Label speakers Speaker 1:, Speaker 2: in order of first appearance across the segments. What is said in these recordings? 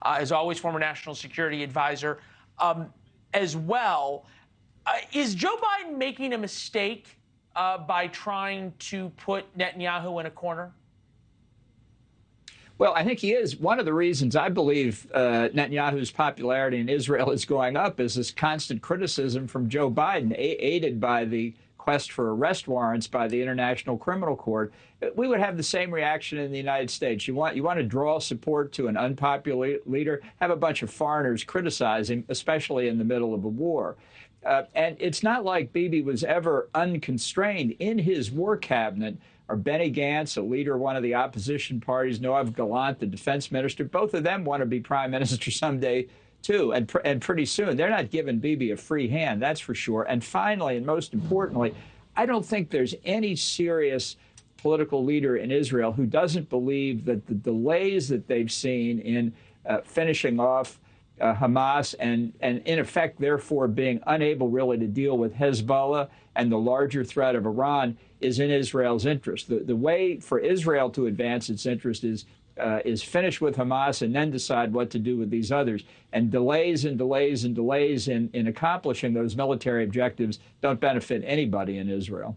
Speaker 1: as always, former national security advisor as well. Is Joe Biden making a mistake by trying to put Netanyahu in a corner?
Speaker 2: Well, I think he is. One of the reasons I believe Netanyahu's popularity in Israel is going up is this constant criticism from Joe Biden, aided by the quest for arrest warrants by the International Criminal Court. We would have the same reaction in the United States. You want to draw support to an unpopular leader, have a bunch of foreigners criticize him, especially in the middle of a war. And it's not like Bibi was ever unconstrained in his war cabinet. Or Benny Gantz, a leader of one of the opposition parties, Yoav Gallant, the defense minister, both of them want to be prime minister someday, too, and pretty soon. They're not giving Bibi a free hand, that's for sure. And finally, and most importantly, I don't think there's any serious political leader in Israel who doesn't believe that the delays that they've seen in finishing off Hamas and in effect, therefore, being unable really to deal with Hezbollah and the larger threat of Iran is in Israel's interest. The way for Israel to advance its interest is finish with Hamas and then decide what to do with these others. And delays and delays and delays in accomplishing those military objectives don't benefit anybody in Israel.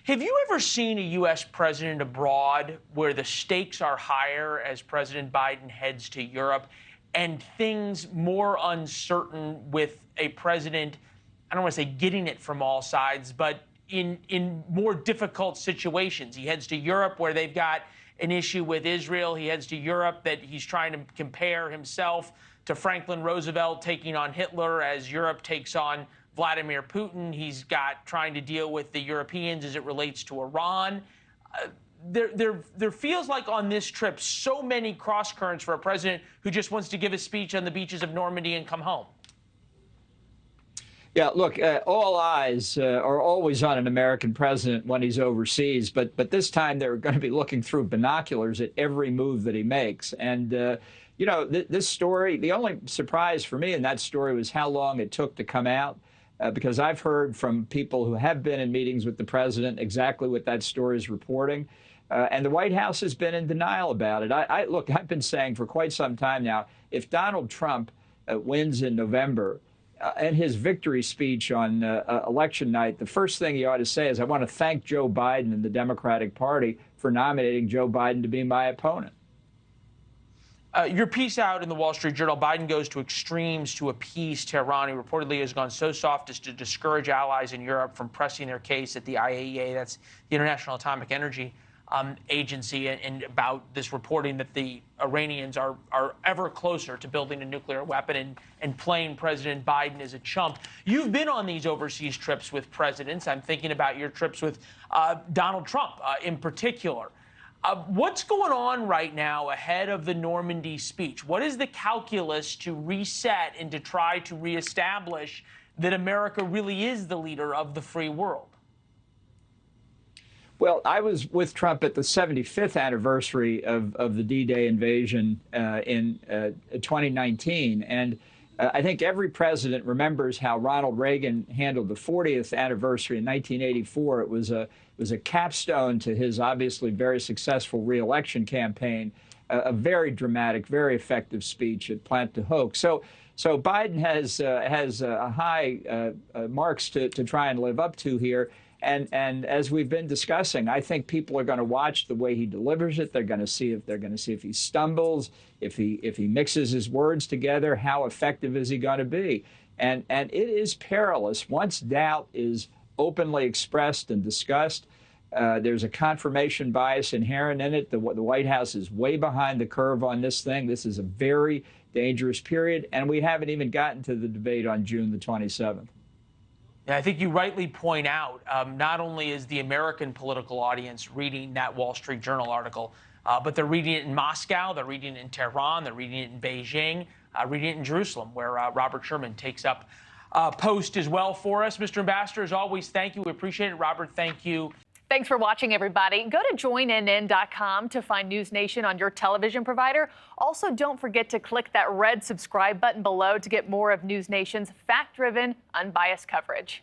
Speaker 1: Have you ever seen a U.S. president abroad where the stakes are higher as President Biden heads to Europe and things more uncertain with a president, I don't want to say getting it from all sides, but in more difficult situations? He heads to Europe where they've got an issue with Israel. He heads to Europe that he's trying to compare himself to Franklin Roosevelt taking on Hitler as Europe takes on Vladimir Putin. He's got trying to deal with the Europeans as it relates to Iran. There feels like on this trip so many cross currents for a president who just wants to give a speech on the beaches of Normandy and come home.
Speaker 2: Yeah, look, all eyes are always on an American president when he's overseas, but this time they're going to be looking through binoculars at every move that he makes. And, you know, this story, the only surprise for me in that story was how long it took to come out, because I've heard from people who have been in meetings with the president exactly what that story is reporting. And the White House has been in denial about it. Look, I've been saying for quite some time now, if Donald Trump wins in November, and his victory speech on election night, the first thing he ought to say is, I want to thank Joe Biden and the Democratic Party for nominating Joe Biden to be my opponent.
Speaker 1: Your piece out in the Wall Street Journal, Biden goes to extremes to appease Tehran. He reportedly has gone so soft as to discourage allies in Europe from pressing their case at the IAEA, that's the International Atomic Energy Agency, and about this reporting that the Iranians are ever closer to building a nuclear weapon and playing President Biden as a chump. You've been on these overseas trips with presidents. I'm thinking about your trips with Donald Trump in particular. What's going on right now ahead of the Normandy speech? What is the calculus to reset and to try to reestablish that America really is the leader of the free world?
Speaker 2: Well, I was with Trump at the 75th anniversary of the D-Day invasion in 2019. And I think every president remembers how Ronald Reagan handled the 40th anniversary in 1984. It was a capstone to his obviously very successful reelection campaign, a very dramatic, very effective speech at Plant de Hoc. So Biden has high marks to try and live up to here. And as we've been discussing, I think people are going to watch the way he delivers it. They're going to see if he stumbles, if he mixes his words together, how effective is he going to be? And it is perilous once doubt is openly expressed and discussed. There's a confirmation bias inherent in it. The White House is way behind the curve on this thing. This is a very dangerous period, and we haven't even gotten to the debate on June the 27th.
Speaker 1: Yeah, I think you rightly point out, not only is the American political audience reading that Wall Street Journal article, but they're reading it in Moscow, they're reading it in Tehran, they're reading it in Beijing, reading it in Jerusalem, where Robert Sherman takes up post as well for us. Mr. Ambassador, as always, thank you. We appreciate it. Robert, thank you.
Speaker 3: Thanks for watching, everybody. Go to joinnn.com to find NewsNation on your television provider. Also, don't forget to click that red subscribe button below to get more of NewsNation's fact-driven, unbiased coverage.